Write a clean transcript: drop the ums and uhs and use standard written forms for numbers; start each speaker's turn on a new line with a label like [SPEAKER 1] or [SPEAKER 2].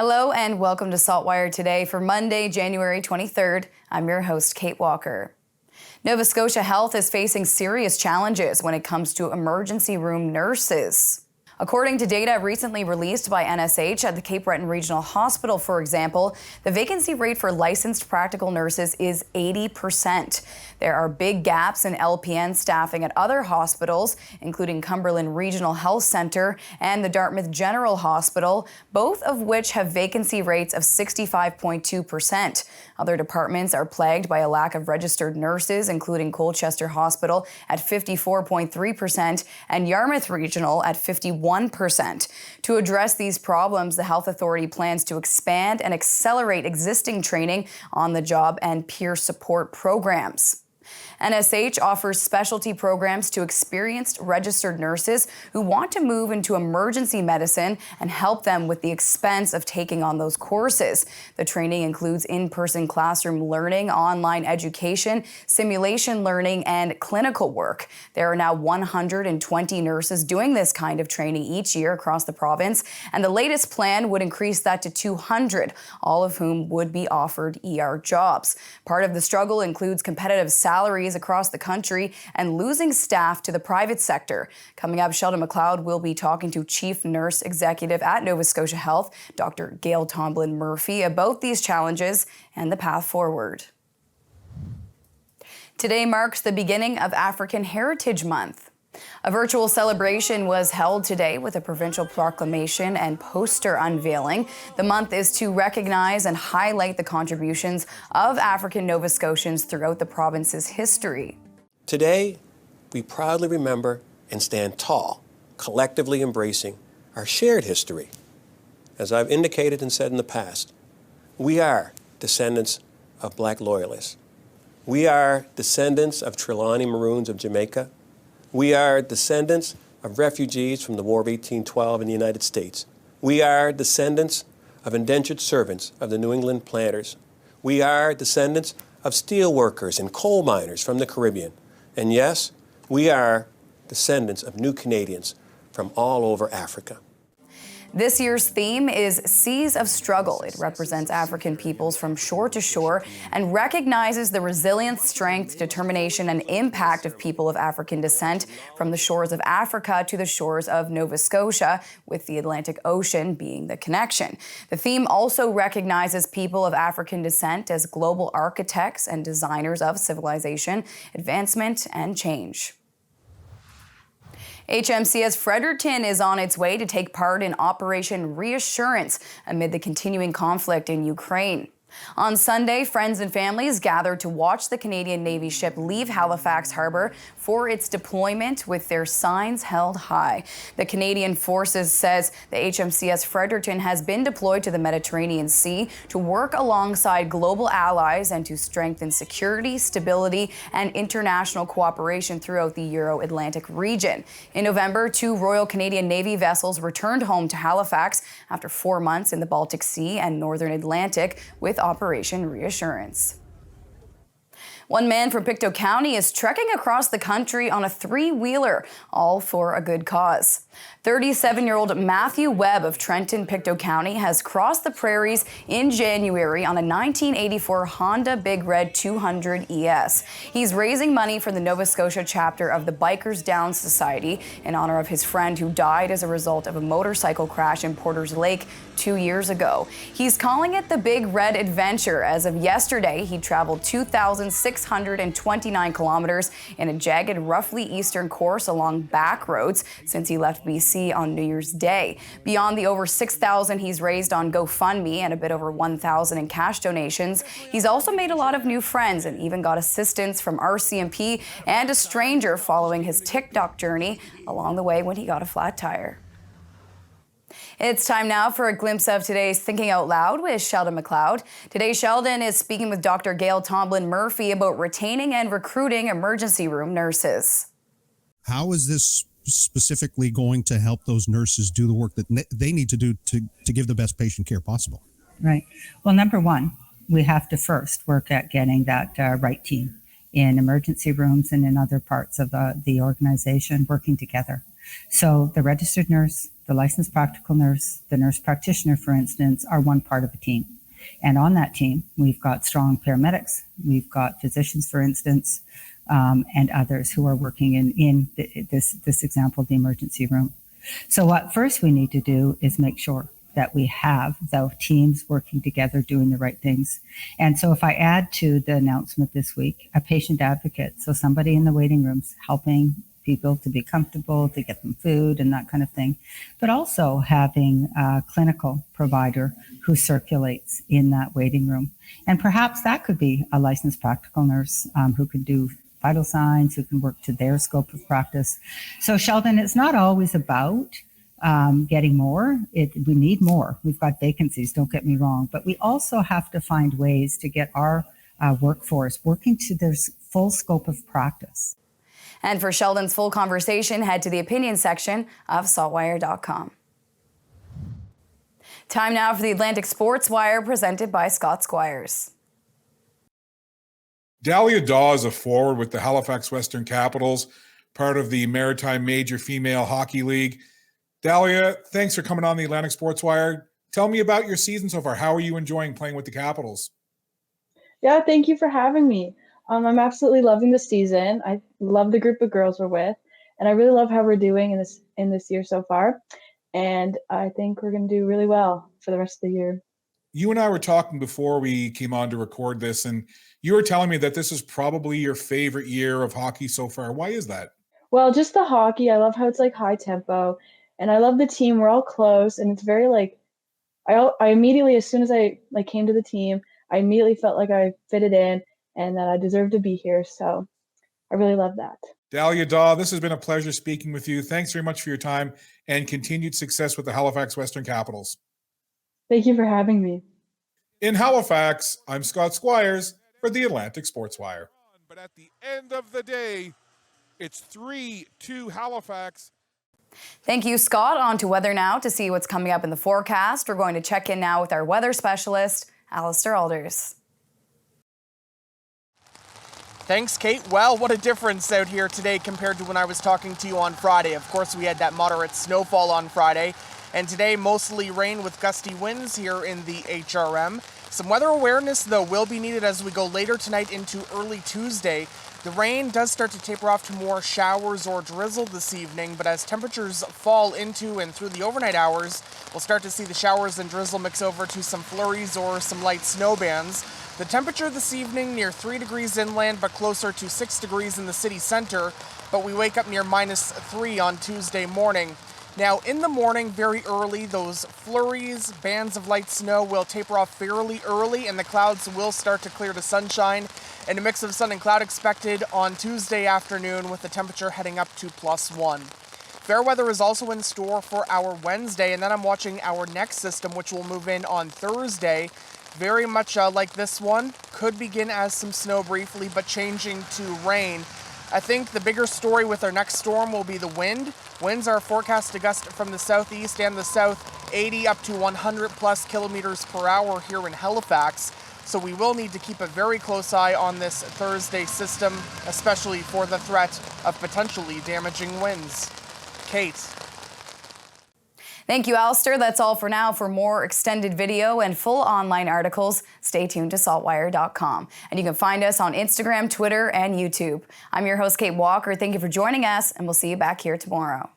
[SPEAKER 1] Hello and welcome to SaltWire today for Monday, January 23rd. I'm your host, Kate Walker. Nova Scotia Health is facing serious challenges when it comes to emergency room nurses. According to data recently released by NSH at the Cape Breton Regional Hospital, for example, the vacancy rate for licensed practical nurses is 80%. There are big gaps in LPN staffing at other hospitals, including Cumberland Regional Health Centre and the Dartmouth General Hospital, both of which have vacancy rates of 65.2%. Other departments are plagued by a lack of registered nurses, including Colchester Hospital at 54.3% and Yarmouth Regional at 51%. To address these problems, the Health Authority plans to expand and accelerate existing training on the job and peer support programs. NSH offers specialty programs to experienced registered nurses who want to move into emergency medicine and help them with the expense of taking on those courses. The training includes in-person classroom learning, online education, simulation learning, and clinical work. There are now 120 nurses doing this kind of training each year across the province, and the latest plan would increase that to 200, all of whom would be offered ER jobs. Part of the struggle includes competitive salaries across the country and losing staff to the private sector. Coming up, Sheldon McLeod will be talking to Chief Nurse Executive at Nova Scotia Health, Dr. Gail Tomlin-Murphy, about these challenges and the path forward. Today marks the beginning of African Heritage Month. A virtual celebration was held today with a provincial proclamation and poster unveiling. The month is to recognize and highlight the contributions of African Nova Scotians throughout the province's history.
[SPEAKER 2] Today, we proudly remember and stand tall, collectively embracing our shared history. As I've indicated and said in the past, we are descendants of Black loyalists. We are descendants of Trelawney Maroons of Jamaica. We are descendants of refugees from the War of 1812 in the United States. We are descendants of indentured servants of the New England planters. We are descendants of steel workers and coal miners from the Caribbean. And yes, we are descendants of new Canadians from all over Africa.
[SPEAKER 1] This year's theme is Seas of Struggle. It represents African peoples from shore to shore and recognizes the resilience, strength, determination, and impact of people of African descent from the shores of Africa to the shores of Nova Scotia, with the Atlantic Ocean being the connection. The theme also recognizes people of African descent as global architects and designers of civilization, advancement, and change. HMCS Fredericton is on its way to take part in Operation Reassurance amid the continuing conflict in Ukraine. On Sunday, friends and families gathered to watch the Canadian Navy ship leave Halifax Harbour for its deployment with their signs held high. The Canadian Forces says the HMCS Fredericton has been deployed to the Mediterranean Sea to work alongside global allies and to strengthen security, stability, and international cooperation throughout the Euro-Atlantic region. In November, 2 Royal Canadian Navy vessels returned home to Halifax after 4 months in the Baltic Sea and Northern Atlantic with Operation Reassurance. One man from Pictou County is trekking across the country on a 3-wheeler, all for a good cause. 37-year-old Matthew Webb of Trenton, Pictou County has crossed the prairies in January on a 1984 Honda Big Red 200 ES. He's raising money for the Nova Scotia chapter of the Bikers Down Society in honor of his friend who died as a result of a motorcycle crash in Porters Lake 2 years ago. He's calling it the Big Red Adventure. As of yesterday, he traveled 2,629 kilometers in a jagged, roughly eastern course along back roads since he left BC on New Year's Day. Beyond the over 6,000 he's raised on GoFundMe and a bit over 1,000 in cash donations, he's also made a lot of new friends and even got assistance from RCMP and a stranger following his TikTok journey along the way when he got a flat tire. It's time now for a glimpse of today's Thinking Out Loud with Sheldon McLeod. Today, Sheldon is speaking with Dr. Gail Tomlin-Murphy about retaining and recruiting emergency room nurses.
[SPEAKER 3] How is this specifically going to help those nurses do the work that they need to do to give the best patient care possible?
[SPEAKER 4] Right. Well, number one, we have to first work at getting that right team in emergency rooms and in other parts of the organization working together. So the registered nurse, The licensed practical nurse, the nurse practitioner, for instance, are one part of a team. And on that team, we've got strong paramedics, we've got physicians, for instance, and others who are working in this example, the emergency room. So what first we need to do is make sure that we have the teams working together doing the right things. And so if I add to the announcement this week, a patient advocate, so somebody in the waiting rooms helping people to be comfortable, to get them food and that kind of thing, but also having a clinical provider who circulates in that waiting room. And perhaps that could be a licensed practical nurse who can do vital signs, who can work to their scope of practice. So Sheldon, it's not always about getting more. We need more. We've got vacancies, don't get me wrong, but we also have to find ways to get our workforce working to their full scope of practice.
[SPEAKER 1] And for Sheldon's full conversation, head to the opinion section of SaltWire.com. Time now for the Atlantic Sports Wire, presented by Scott Squires.
[SPEAKER 5] Dahlia Daw is a forward with the Halifax Western Capitals, part of the Maritime Major Female Hockey League. Dahlia, thanks for coming on the Atlantic Sports Wire. Tell me about your season so far. How are you enjoying playing with the Capitals?
[SPEAKER 6] Yeah, thank you for having me. I'm absolutely loving the season. I love the group of girls we're with, and I really love how we're doing in this year so far. And I think we're going to do really well for the rest of the year.
[SPEAKER 5] You and I were talking before we came on to record this, and you were telling me that this is probably your favorite year of hockey so far. Why is that?
[SPEAKER 6] Well, just the hockey. I love how it's like high tempo, and I love the team. We're all close, and it's very like I immediately, as soon as I came to the team, I immediately felt like I fitted in and that I deserve to be here. So I really love that.
[SPEAKER 5] Dahlia Daw, this has been a pleasure speaking with you. Thanks very much for your time and continued success with the Halifax Western Capitals.
[SPEAKER 6] Thank you for having me.
[SPEAKER 5] In Halifax, I'm Scott Squires for the Atlantic Sports Wire.
[SPEAKER 7] But at the end of the day, it's 3-2 Halifax.
[SPEAKER 1] Thank you, Scott. On to weather now to see what's coming up in the forecast. We're going to check in now with our weather specialist, Alistair Alders.
[SPEAKER 8] Thanks, Kate. Well, what a difference out here today compared to when I was talking to you on Friday. Of course, we had that moderate snowfall on Friday, and today mostly rain with gusty winds here in the HRM. Some weather awareness, though, will be needed as we go later tonight into early Tuesday. The rain does start to taper off to more showers or drizzle this evening, but as temperatures fall into and through the overnight hours, we'll start to see the showers and drizzle mix over to some flurries or some light snow bands. The temperature this evening near 3 degrees inland, but closer to 6 degrees in the city center, but we wake up near -3 on Tuesday morning. Now, in the morning, very early, those flurries, bands of light snow will taper off fairly early, and the clouds will start to clear to sunshine, and a mix of sun and cloud expected on Tuesday afternoon with the temperature heading up to +1. Fair weather is also in store for our Wednesday, and then I'm watching our next system, which will move in on Thursday. Very much like this one, could begin as some snow briefly, but changing to rain. I think the bigger story with our next storm will be the wind. Winds are forecast to gust from the southeast and the south 80 up to 100 plus kilometers per hour here in Halifax. So we will need to keep a very close eye on this Thursday system, especially for the threat of potentially damaging winds. Kate.
[SPEAKER 1] Thank you, Alistair. That's all for now. For more extended video and full online articles, stay tuned to SaltWire.com. And you can find us on Instagram, Twitter, and YouTube. I'm your host, Kate Walker. Thank you for joining us, and we'll see you back here tomorrow.